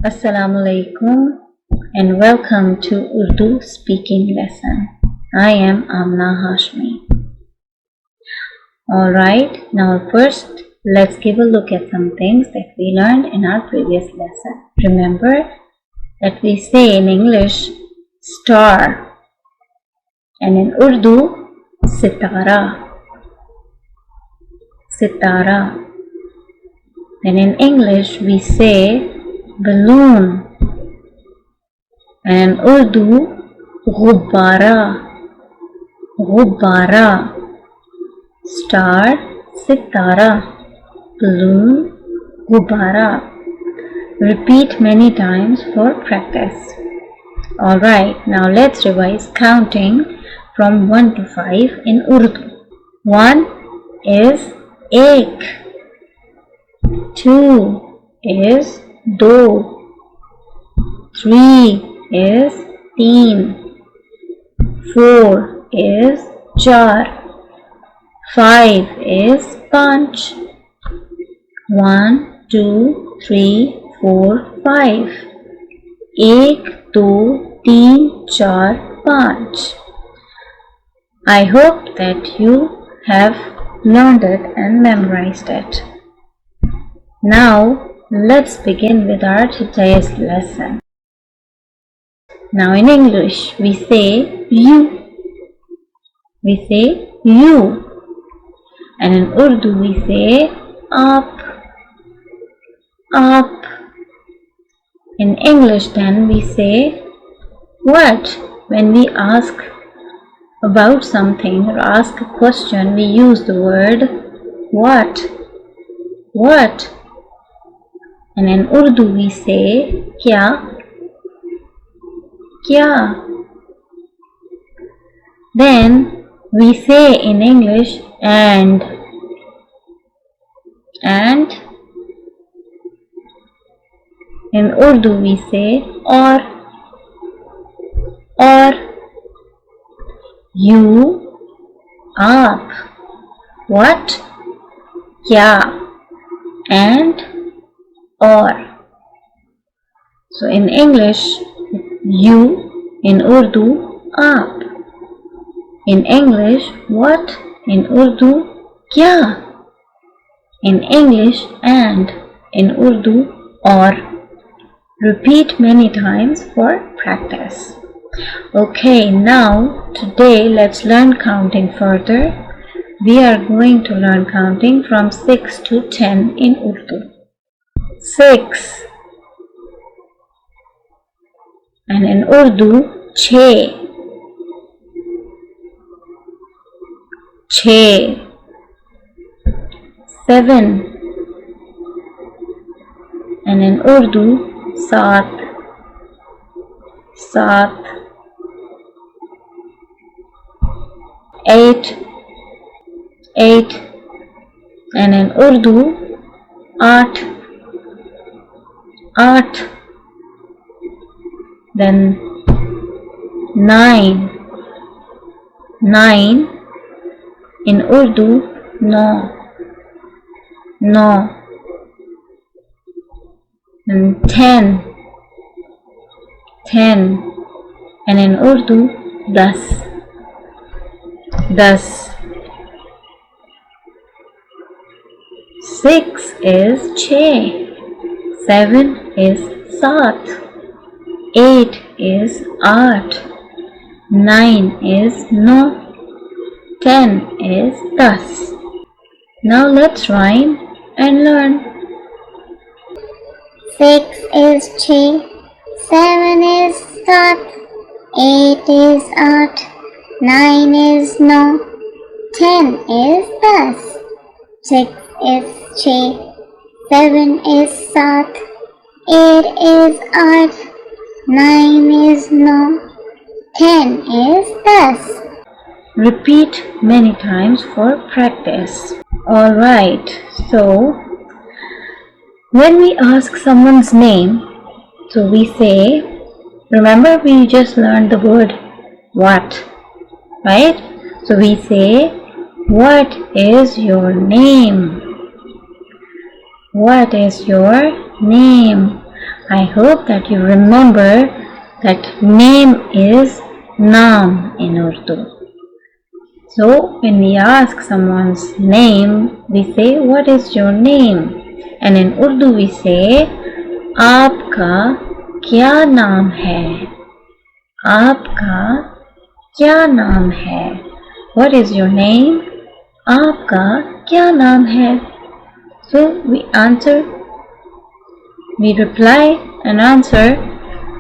Assalamu alaikum and welcome to Urdu Speaking Lesson. I am Amna Hashmi. Alright, now first let's give a look at some things that we learned in our previous lesson. Remember that we say in English star and in Urdu sitara. Sitara. And in English we say balloon, and in Urdu ghubbara. Ghubbara. Star, sitara, balloon, ghubbara. Repeat many times for practice. Alright, now let's revise counting from 1 to 5 in Urdu. 1 is ek. 2 is do. 3 is teen. 4 is char. 5 is panch. 1, 2, 3, 4, 5. एक, दो, तीन, चार, पाँच. I hope that you have learned it and memorized it. Now let's begin with our today's lesson. Now in English we say you. We say you. And in Urdu we say up. Up. In English then we say what? When we ask about something or ask a question, we use the word what. What? And in Urdu we say kya. Kya. Then we say in English and. In Urdu we say or. You, up, what, kya, and or. So in English you, in Urdu up. In English what, in Urdu kya. In English and, in Urdu or. Repeat many times for practice. Okay, now today let's learn counting further. We are going to learn counting from 6 to 10 in Urdu. 6. And in Urdu, छः. छः. 7. And in Urdu, सात. सात. 8. 8. And in Urdu, आठ. आठ. Then 9. 9. In Urdu, now. Now. And 10. 10. And in Urdu, दस. दस. 6 is छः. 7 is सात. 8 is आठ. 9 is नौ. 10 is दस. Now let's rhyme and learn. 6 is छः. 7 is सात. 8 is आठ. 9 is नौ. 10 is दस. 6 is छः. 7 is सात. 8 is आठ. 9 is नौ. 10 is दस. Repeat many times for practice. Alright, so when we ask someone's name, so we say, remember we just learned the word what, right? So we say, what is your name? What is your name? I hope that you remember that name is naam in Urdu. So when we ask someone's name, we say, what is your name? And in Urdu we say, आपका क्या नाम है? आपका क्या नाम है? What is your name? आपका क्या नाम है? So we reply and answer,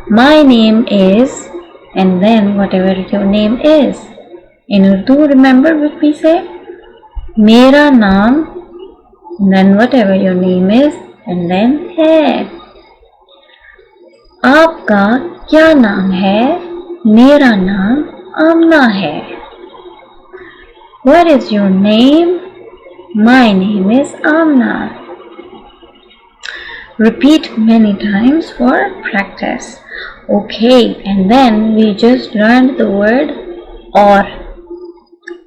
my name is, and then whatever your name is. In Urdu, remember what we say? मेरा नाम, then whatever your name is, and then है. आपका क्या नाम है? मेरा नाम आमना है. What is your name? My name is Amna. Repeat many times for practice. Okay, and then we just learned the word or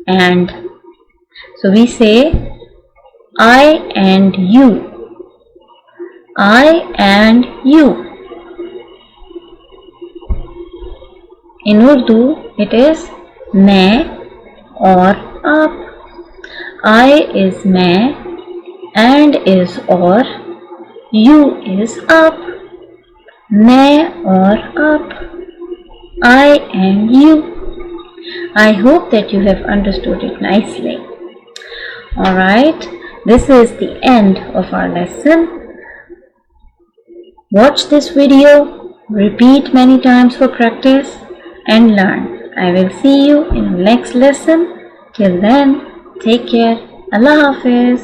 and. So we say I and you. I and you. In Urdu, it is मैं और आप. I is मैं, and is और, you is आप. मैं और आप. I and you. I hope that you have understood it nicely. Alright, this is the end of our lesson. Watch this video, repeat many times for practice, and learn. I will see you in the next lesson. Till then, take care. Allah Hafiz.